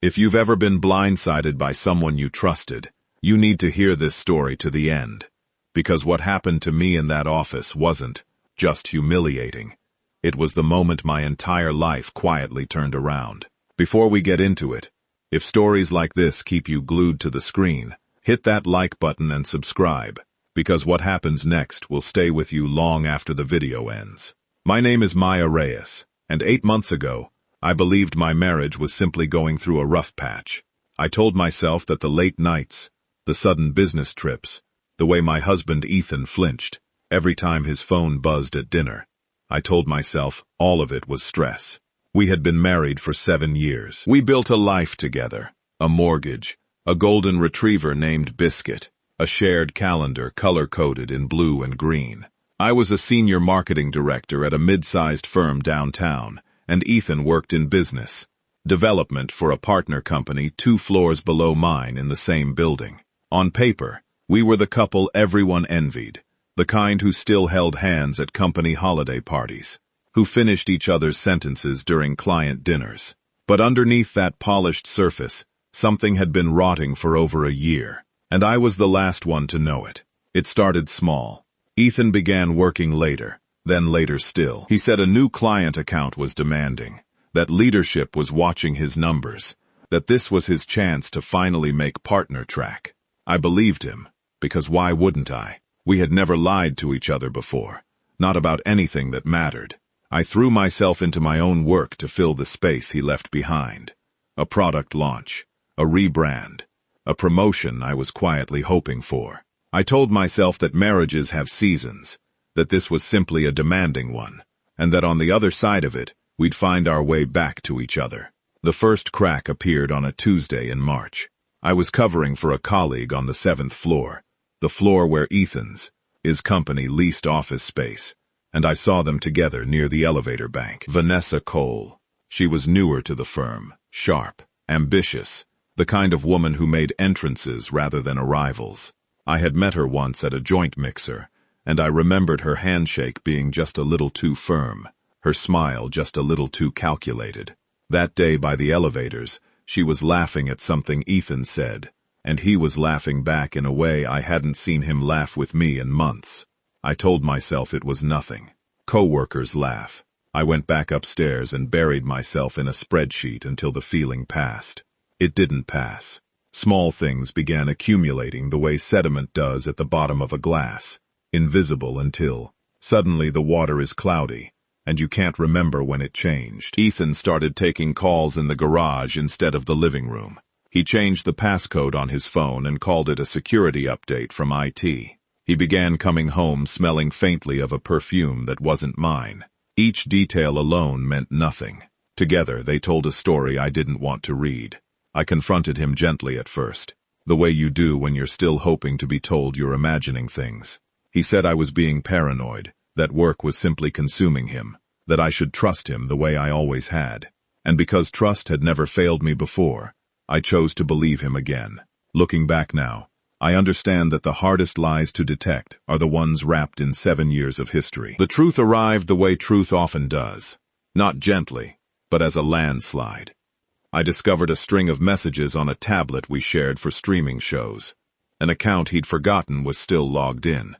If you've ever been blindsided by someone you trusted, you need to hear this story to the end. Because what happened to me in that office wasn't just humiliating. It was the moment my entire life quietly turned around. Before we get into it, if stories like this keep you glued to the screen, hit that like button and subscribe, because what happens next will stay with you long after the video ends. My name is Maya Reyes, and 8 months ago, I believed my marriage was simply going through a rough patch. I told myself that the late nights, the sudden business trips, the way my husband Ethan flinched every time his phone buzzed at dinner, I told myself all of it was stress. We had been married for 7 years. We built a life together, a mortgage, a golden retriever named Biscuit, a shared calendar color-coded in blue and green. I was a senior marketing director at a mid-sized firm downtown, and Ethan worked in business development for a partner company 2 floors below mine in the same building. On paper, we were the couple everyone envied, the kind who still held hands at company holiday parties, who finished each other's sentences during client dinners. But underneath that polished surface, something had been rotting for over a year, and I was the last one to know it. It started small. Ethan began working later, then later still. He said a new client account was demanding, that leadership was watching his numbers, that this was his chance to finally make partner track. I believed him, because why wouldn't I? We had never lied to each other before, not about anything that mattered. I threw myself into my own work to fill the space he left behind. A product launch, a rebrand, a promotion I was quietly hoping for. I told myself that marriages have seasons, that this was simply a demanding one, and that on the other side of it, we'd find our way back to each other. The first crack appeared on a Tuesday in March. I was covering for a colleague on the 7th floor, the floor where his company leased office space, and I saw them together near the elevator bank. Vanessa Cole. She was newer to the firm, sharp, ambitious, the kind of woman who made entrances rather than arrivals. I had met her once at a joint mixer, and I remembered her handshake being just a little too firm, her smile just a little too calculated. That day by the elevators, she was laughing at something Ethan said, and he was laughing back in a way I hadn't seen him laugh with me in months. I told myself it was nothing. Co-workers laugh. I went back upstairs and buried myself in a spreadsheet until the feeling passed. It didn't pass. Small things began accumulating the way sediment does at the bottom of a glass, invisible until, suddenly the water is cloudy, and you can't remember when it changed. Ethan started taking calls in the garage instead of the living room. He changed the passcode on his phone and called it a security update from IT. He began coming home smelling faintly of a perfume that wasn't mine. Each detail alone meant nothing. Together, they told a story I didn't want to read. I confronted him gently at first, the way you do when you're still hoping to be told you're imagining things. He said I was being paranoid, that work was simply consuming him, that I should trust him the way I always had. And because trust had never failed me before, I chose to believe him again. Looking back now, I understand that the hardest lies to detect are the ones wrapped in 7 years of history. The truth arrived the way truth often does, not gently, but as a landslide. I discovered a string of messages on a tablet we shared for streaming shows. An account he'd forgotten was still logged in.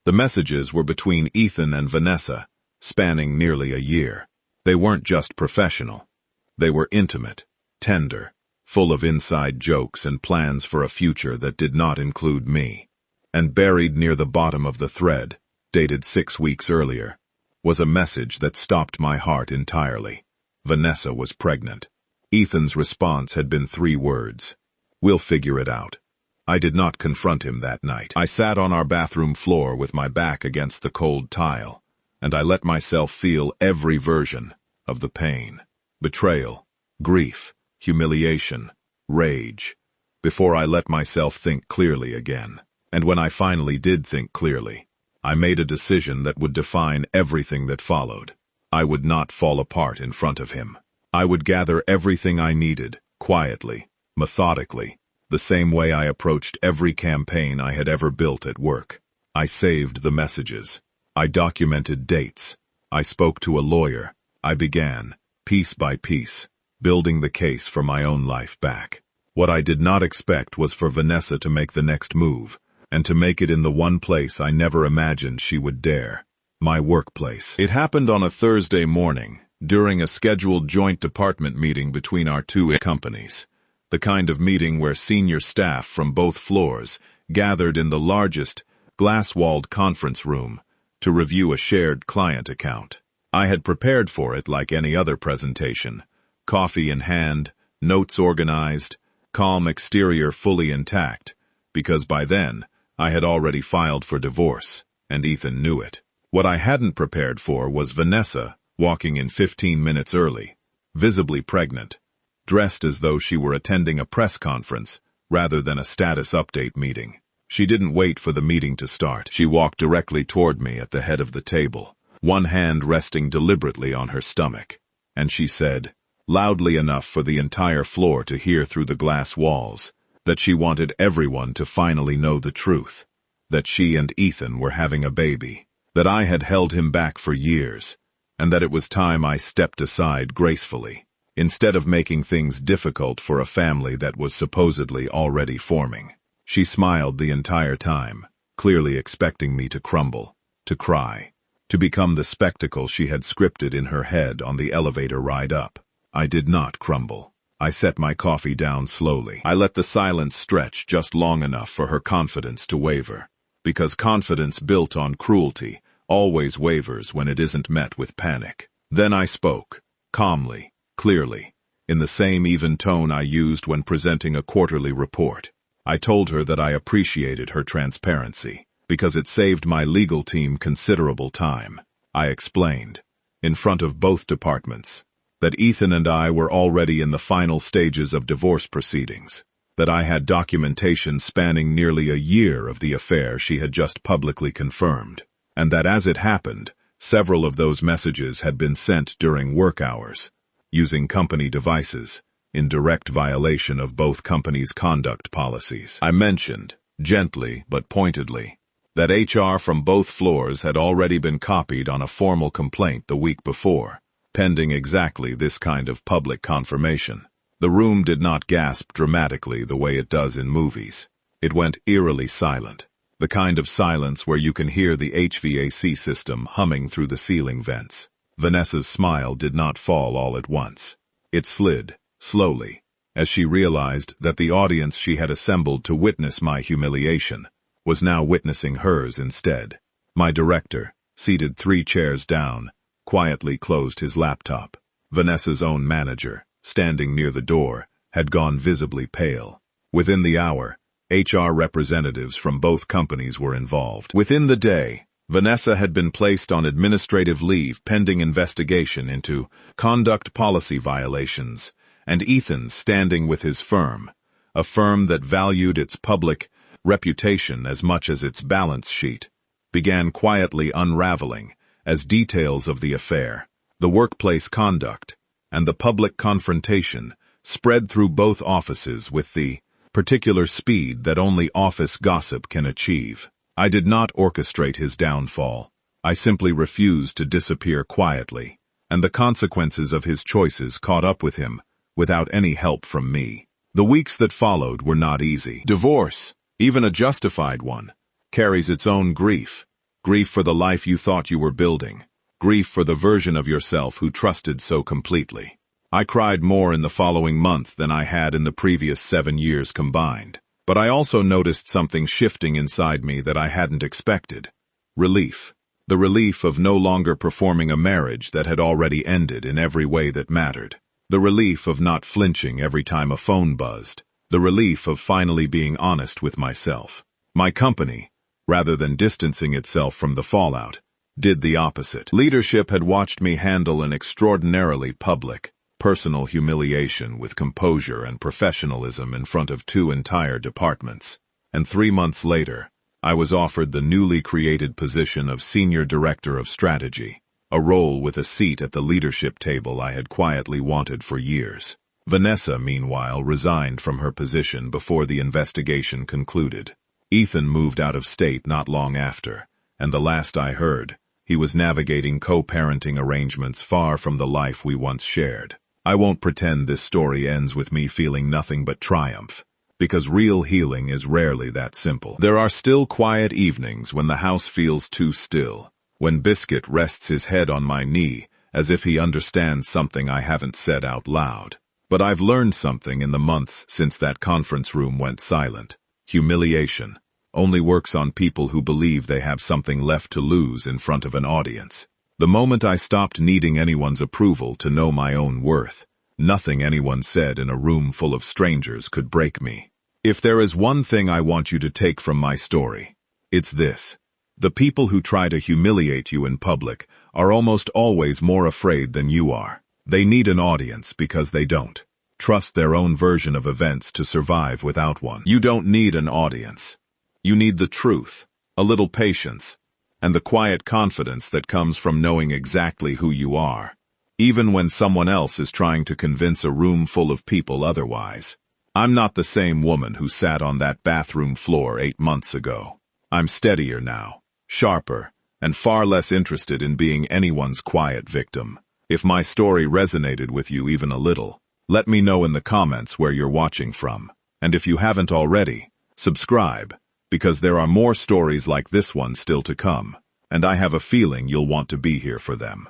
The messages were between Ethan and Vanessa, spanning nearly a year. They weren't just professional. They were intimate, tender, full of inside jokes and plans for a future that did not include me. And buried near the bottom of the thread, dated 6 weeks earlier, was a message that stopped my heart entirely. Vanessa was pregnant. Ethan's response had been 3 words. "We'll figure it out." I did not confront him that night. I sat on our bathroom floor with my back against the cold tile, and I let myself feel every version of the pain. Betrayal, grief, humiliation, rage, before I let myself think clearly again. And when I finally did think clearly, I made a decision that would define everything that followed. I would not fall apart in front of him. I would gather everything I needed, quietly, methodically, the same way I approached every campaign I had ever built at work. I saved the messages. I documented dates. I spoke to a lawyer. I began, piece by piece, building the case for my own life back. What I did not expect was for Vanessa to make the next move, and to make it in the one place I never imagined she would dare. My workplace. It happened on a Thursday morning, during a scheduled joint department meeting between our two companies. The kind of meeting where senior staff from both floors gathered in the largest, glass-walled conference room to review a shared client account. I had prepared for it like any other presentation, coffee in hand, notes organized, calm exterior fully intact, because by then I had already filed for divorce, and Ethan knew it. What I hadn't prepared for was Vanessa walking in 15 minutes early, visibly pregnant, dressed as though she were attending a press conference rather than a status update meeting. She didn't wait for the meeting to start. She walked directly toward me at the head of the table, one hand resting deliberately on her stomach, and she said, loudly enough for the entire floor to hear through the glass walls, that she wanted everyone to finally know the truth, that she and Ethan were having a baby, that I had held him back for years, and that it was time I stepped aside gracefully, instead of making things difficult for a family that was supposedly already forming. She smiled the entire time, clearly expecting me to crumble, to cry, to become the spectacle she had scripted in her head on the elevator ride up. I did not crumble. I set my coffee down slowly. I let the silence stretch just long enough for her confidence to waver, because confidence built on cruelty always wavers when it isn't met with panic. Then I spoke, calmly, clearly, in the same even tone I used when presenting a quarterly report. I told her that I appreciated her transparency, because it saved my legal team considerable time. I explained, in front of both departments, that Ethan and I were already in the final stages of divorce proceedings, that I had documentation spanning nearly a year of the affair she had just publicly confirmed, and that as it happened, several of those messages had been sent during work hours, using company devices, in direct violation of both companies' conduct policies. I mentioned, gently but pointedly, that HR from both floors had already been copied on a formal complaint the week before, pending exactly this kind of public confirmation. The room did not gasp dramatically the way it does in movies. It went eerily silent, the kind of silence where you can hear the HVAC system humming through the ceiling vents. Vanessa's smile did not fall all at once. It slid, slowly, as she realized that the audience she had assembled to witness my humiliation was now witnessing hers instead. My director, seated 3 chairs down, quietly closed his laptop. Vanessa's own manager, standing near the door, had gone visibly pale. Within the hour, HR representatives from both companies were involved. Within the day, Vanessa had been placed on administrative leave pending investigation into conduct policy violations, and Ethan standing with his firm, a firm that valued its public reputation as much as its balance sheet, began quietly unraveling as details of the affair, the workplace conduct, and the public confrontation spread through both offices with the particular speed that only office gossip can achieve. I did not orchestrate his downfall. I simply refused to disappear quietly, and the consequences of his choices caught up with him without any help from me. The weeks that followed were not easy. Divorce, even a justified one, carries its own grief. Grief for the life you thought you were building. Grief for the version of yourself who trusted so completely. I cried more in the following month than I had in the previous 7 years combined. But I also noticed something shifting inside me that I hadn't expected. Relief. The relief of no longer performing a marriage that had already ended in every way that mattered. The relief of not flinching every time a phone buzzed. The relief of finally being honest with myself. My company, rather than distancing itself from the fallout, did the opposite. Leadership had watched me handle an extraordinarily public, personal humiliation with composure and professionalism in front of 2 entire departments. And 3 months later, I was offered the newly created position of Senior Director of Strategy, a role with a seat at the leadership table I had quietly wanted for years. Vanessa, meanwhile, resigned from her position before the investigation concluded. Ethan moved out of state not long after, and the last I heard, he was navigating co-parenting arrangements far from the life we once shared. I won't pretend this story ends with me feeling nothing but triumph, because real healing is rarely that simple. There are still quiet evenings when the house feels too still, when Biscuit rests his head on my knee as if he understands something I haven't said out loud. But I've learned something in the months since that conference room went silent. Humiliation only works on people who believe they have something left to lose in front of an audience. The moment I stopped needing anyone's approval to know my own worth, nothing anyone said in a room full of strangers could break me. If there is one thing I want you to take from my story, it's this. The people who try to humiliate you in public are almost always more afraid than you are. They need an audience because they don't trust their own version of events to survive without one. You don't need an audience. You need the truth, a little patience, and the quiet confidence that comes from knowing exactly who you are, even when someone else is trying to convince a room full of people otherwise. I'm not the same woman who sat on that bathroom floor 8 months ago. I'm steadier now, sharper, and far less interested in being anyone's quiet victim. If my story resonated with you even a little, let me know in the comments where you're watching from. And if you haven't already, subscribe, because there are more stories like this one still to come, and I have a feeling you'll want to be here for them.